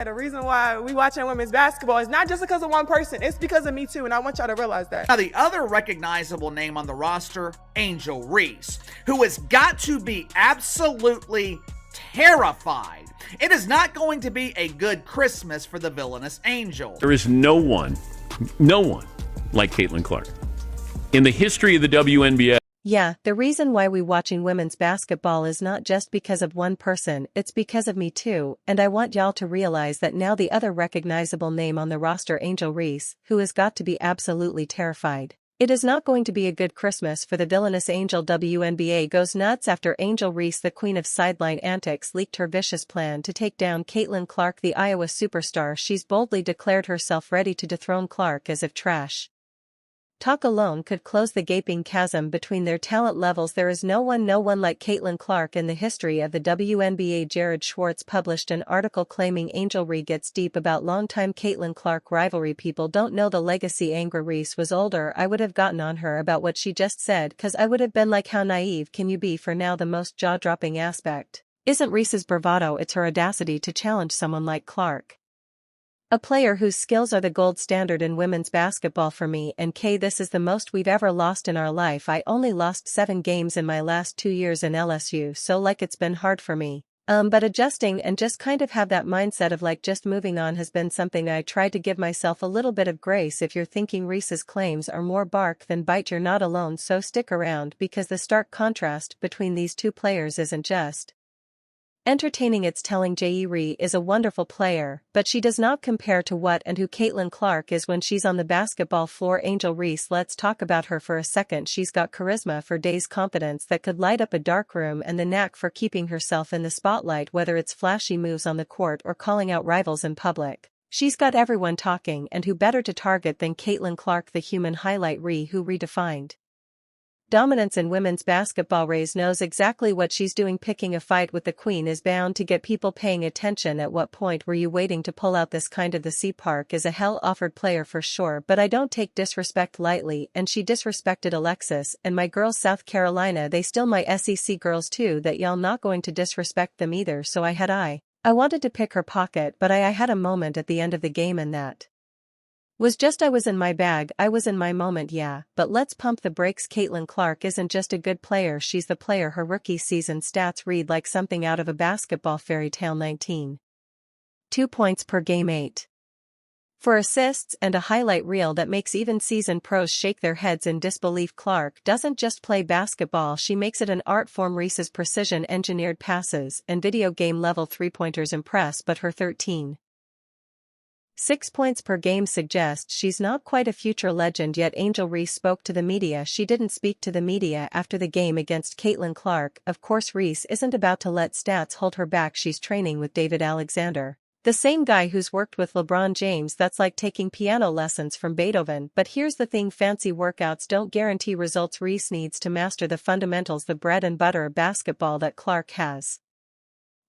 The reason why we watching women's basketball is not just because of one person. It's because of me too, and I want y'all to realize that. Now, the other recognizable name on the roster, Angel Reese, who has got to be absolutely terrified. It is not going to be a good Christmas for the villainous Angel. There is no one like Caitlin Clark in the history of the WNBA. Yeah, the reason why we watching women's basketball is not just because of one person, it's because of me too, and I want y'all to realize that now. The other recognizable name on the roster, Angel Reese, who has got to be absolutely terrified. It is not going to be a good Christmas for the villainous Angel. WNBA goes nuts after Angel Reese, the queen of sideline antics, leaked her vicious plan to take down Caitlin Clark, the Iowa superstar. She's boldly declared herself ready to dethrone Clark as if trash talk alone could close the gaping chasm between their talent levels. There is no one like Caitlin Clark in the history of the WNBA. Jared Schwartz published an article claiming Angel Reese gets deep about longtime Caitlin Clark rivalry. People don't know the legacy. Angry Reese was older, I would have gotten on her about what she just said, cause I would have been like, how naive can you be? For now, the most jaw-dropping aspect isn't Reese's bravado, it's her audacity to challenge someone like Clark. A player whose skills are the gold standard in women's basketball for me and Kay. This is the most we've ever lost in our life. I only lost 7 games in my last 2 years in LSU, so like it's been hard for me. But adjusting and just kind of have that mindset of like just moving on has been something I tried to give myself a little bit of grace. If you're thinking Reese's claims are more bark than bite, you're not alone, so stick around because the stark contrast between these two players isn't just entertaining, it's telling. Reese is a wonderful player, but she does not compare to what and who Caitlin Clark is when she's on the basketball floor. Angel Reese, let's talk about her for a second. She's got charisma for days, confidence that could light up a dark room, and the knack for keeping herself in the spotlight, whether it's flashy moves on the court or calling out rivals in public. She's got everyone talking, and who better to target than Caitlin Clark, the human highlight reel who redefined dominance in women's basketball. Reese knows exactly what she's doing. Picking a fight with the queen is bound to get people paying attention. At what point were you waiting to pull out this kind of? The Sea Park is a hell-offered player for sure, but I don't take disrespect lightly, and she disrespected Alexis and my girls South Carolina. They still my SEC girls too, that y'all not going to disrespect them either. So I wanted to pick her pocket, but I had a moment at the end of the game, and that was just I was in my bag, I was in my moment. Yeah, but let's pump the brakes. Caitlin Clark isn't just a good player, she's the player. Her rookie season stats read like something out of a basketball fairy tale. 19.2 points per game, 8.4 assists, and a highlight reel that makes even seasoned pros shake their heads in disbelief. Clark doesn't just play basketball, she makes it an art form. Reese's precision-engineered passes and video game level three-pointers impress, but her 13.6 points per game suggests she's not quite a future legend yet. Angel Reese spoke to the media. She didn't speak to the media after the game against Caitlin Clark. Of course, Reese isn't about to let stats hold her back. She's training with David Alexander, the same guy who's worked with LeBron James. That's like taking piano lessons from Beethoven. But here's the thing, fancy workouts don't guarantee results. Reese needs to master the fundamentals, the bread and butter of basketball that Clark has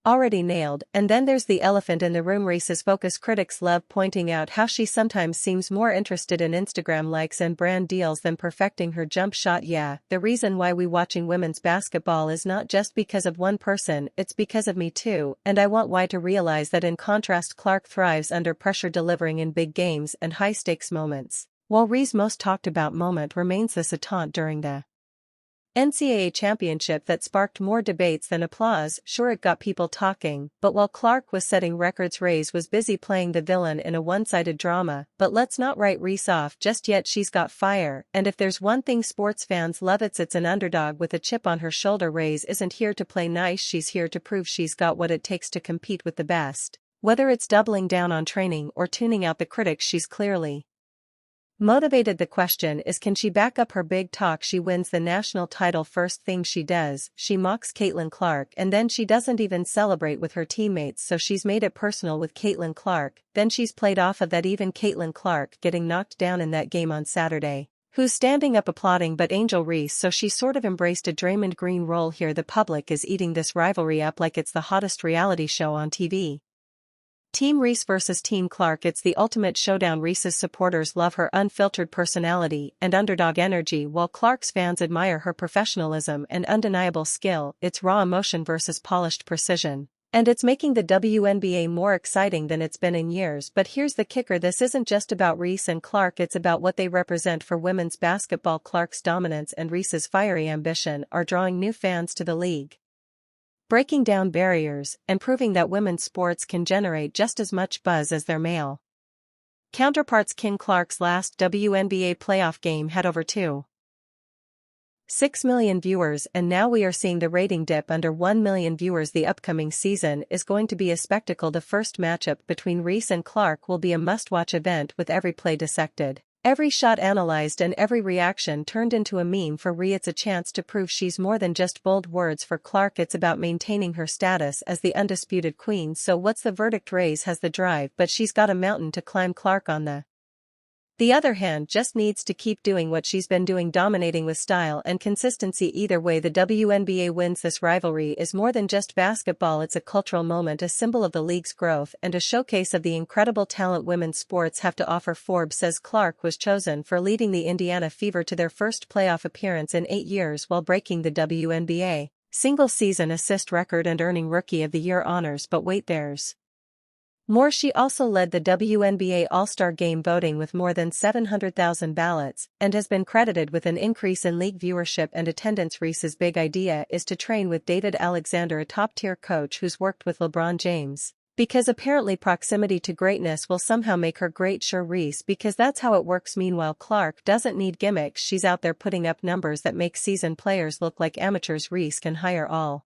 already nailed. And then there's the elephant in the room, Reese's focus. Critics love pointing out how she sometimes seems more interested in Instagram likes and brand deals than perfecting her jump shot. Yeah, the reason why we watching women's basketball is not just because of one person, it's because of me too, and I want why to realize that. In contrast, Clark thrives under pressure, delivering in big games and high-stakes moments, while Reese's most talked about moment remains the taunt during the NCAA championship that sparked more debates than applause. Sure, it got people talking, but while Clark was setting records, Reese was busy playing the villain in a one-sided drama. But let's not write Reese off just yet. She's got fire, and if there's one thing sports fans love, it's an underdog with a chip on her shoulder. Reese isn't here to play nice, she's here to prove she's got what it takes to compete with the best. Whether it's doubling down on training or tuning out the critics, she's clearly motivated. The question is, can she back up her big talk? She wins the national title. First thing she does, she mocks Caitlin Clark, and then she doesn't even celebrate with her teammates, so she's made it personal with Caitlin Clark. Then she's played off of that. Even Caitlin Clark getting knocked down in that game on Saturday, who's standing up applauding but Angel Reese, so she sort of embraced a Draymond Green role here. The public is eating this rivalry up like it's the hottest reality show on TV. Team Reese versus Team Clark, it's the ultimate showdown. Reese's supporters love her unfiltered personality and underdog energy, while Clark's fans admire her professionalism and undeniable skill. It's raw emotion versus polished precision. And it's making the WNBA more exciting than it's been in years. But here's the kicker, this isn't just about Reese and Clark, it's about what they represent for women's basketball. Clark's dominance and Reese's fiery ambition are drawing new fans to the league, breaking down barriers and proving that women's sports can generate just as much buzz as their male counterparts. Clark's last WNBA playoff game had over 2.6 million viewers, and now we are seeing the rating dip under 1 million viewers. The upcoming season is going to be a spectacle. The first matchup between Reese and Clark will be a must-watch event, with every play dissected, every shot analyzed, and every reaction turned into a meme for Reese. It's a chance to prove she's more than just bold words for Clark, it's about maintaining her status as the undisputed queen. So what's the verdict? Reese has the drive, but she's got a mountain to climb. Clark, on the other hand, just needs to keep doing what she's been doing, dominating with style and consistency. Either way, the WNBA wins. This rivalry is more than just basketball, it's a cultural moment, a symbol of the league's growth, and a showcase of the incredible talent women's sports have to offer. Forbes says Clark was chosen for leading the Indiana Fever to their first playoff appearance in 8 years while breaking the WNBA single-season assist record and earning Rookie of the Year honors. But wait, there's more. She also led the WNBA All-Star Game voting with more than 700,000 ballots, and has been credited with an increase in league viewership and attendance. Reese's big idea is to train with David Alexander, a top-tier coach who's worked with LeBron James, because apparently proximity to greatness will somehow make her great. Sure, Reese, because that's how it works. Meanwhile, Clark doesn't need gimmicks, she's out there putting up numbers that make seasoned players look like amateurs. Reese can hire all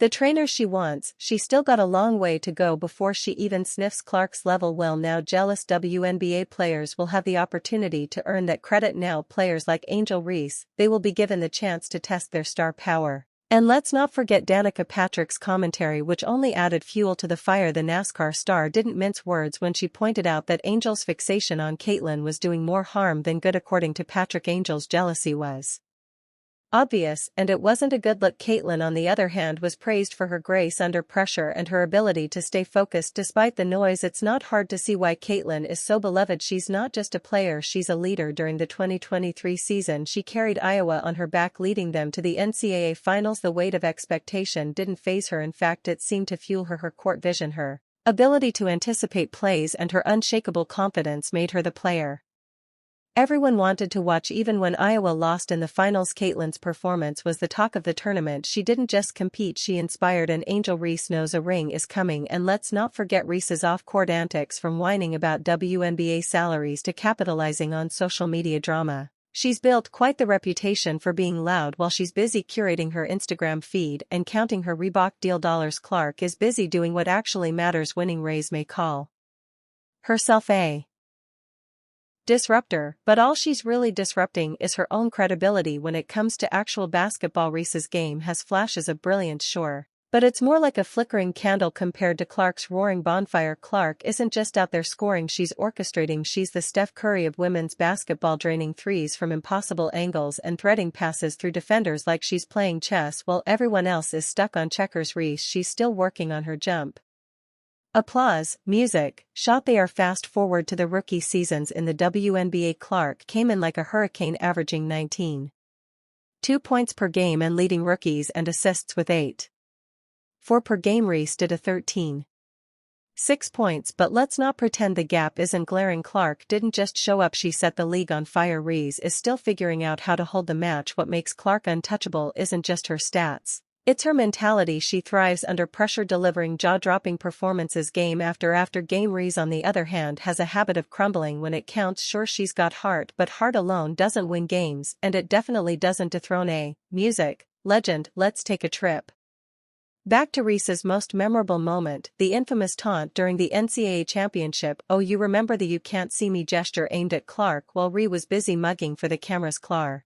the trainers she wants, she's still got a long way to go before she even sniffs Clark's level. Well, now jealous WNBA players will have the opportunity to earn that credit. Now players like Angel Reese, they will be given the chance to test their star power. And let's not forget Danica Patrick's commentary, which only added fuel to the fire. The NASCAR star didn't mince words when she pointed out that Angel's fixation on Caitlyn was doing more harm than good. According to Patrick, Angel's jealousy was obvious, and it wasn't a good look. Caitlyn, on the other hand, was praised for her grace under pressure and her ability to stay focused despite the noise. It's not hard to see why Caitlyn is so beloved. She's not just a player, she's a leader. During the 2023 season, she carried Iowa on her back, leading them to the NCAA finals. The weight of expectation didn't faze her. In fact, it seemed to fuel her. Her court vision, her ability to anticipate plays, and her unshakable confidence made her the player everyone wanted to watch. Even when Iowa lost in the finals, Caitlyn's performance was the talk of the tournament. She didn't just compete, she inspired, and Angel Reese knows a ring is coming. And let's not forget Reese's off-court antics, from whining about WNBA salaries to capitalizing on social media drama. She's built quite the reputation for being loud while she's busy curating her Instagram feed and counting her Reebok deal dollars. Clark is busy doing what actually matters, winning. Reese may call herself a disruptor, but all she's really disrupting is her own credibility when it comes to actual basketball. Reese's game has flashes of brilliance, sure, but it's more like a flickering candle compared to Clark's roaring bonfire. Clark isn't just out there scoring, she's orchestrating. She's the Steph Curry of women's basketball, draining threes from impossible angles and threading passes through defenders like she's playing chess while everyone else is stuck on checkers. Reese, she's still working on her jump. Applause, music, shot. They are fast forward to the rookie seasons in the WNBA. Clark came in like a hurricane, averaging 19.2 points per game and leading rookies and assists with 8.4 per game. Reese did a 13.6 points, but let's not pretend the gap isn't glaring. Clark didn't just show up, she set the league on fire. Reese is still figuring out how to hold the match. What makes Clark untouchable isn't just her stats, it's her mentality. She thrives under pressure, delivering jaw-dropping performances game after game. Reese, on the other hand, has a habit of crumbling when it counts. Sure, she's got heart, but heart alone doesn't win games, and it definitely doesn't dethrone a music legend. Let's take a trip back to Reese's most memorable moment, the infamous taunt during the NCAA championship. Oh, you remember the "you can't see me" gesture aimed at Clark while Reese was busy mugging for the cameras. Clark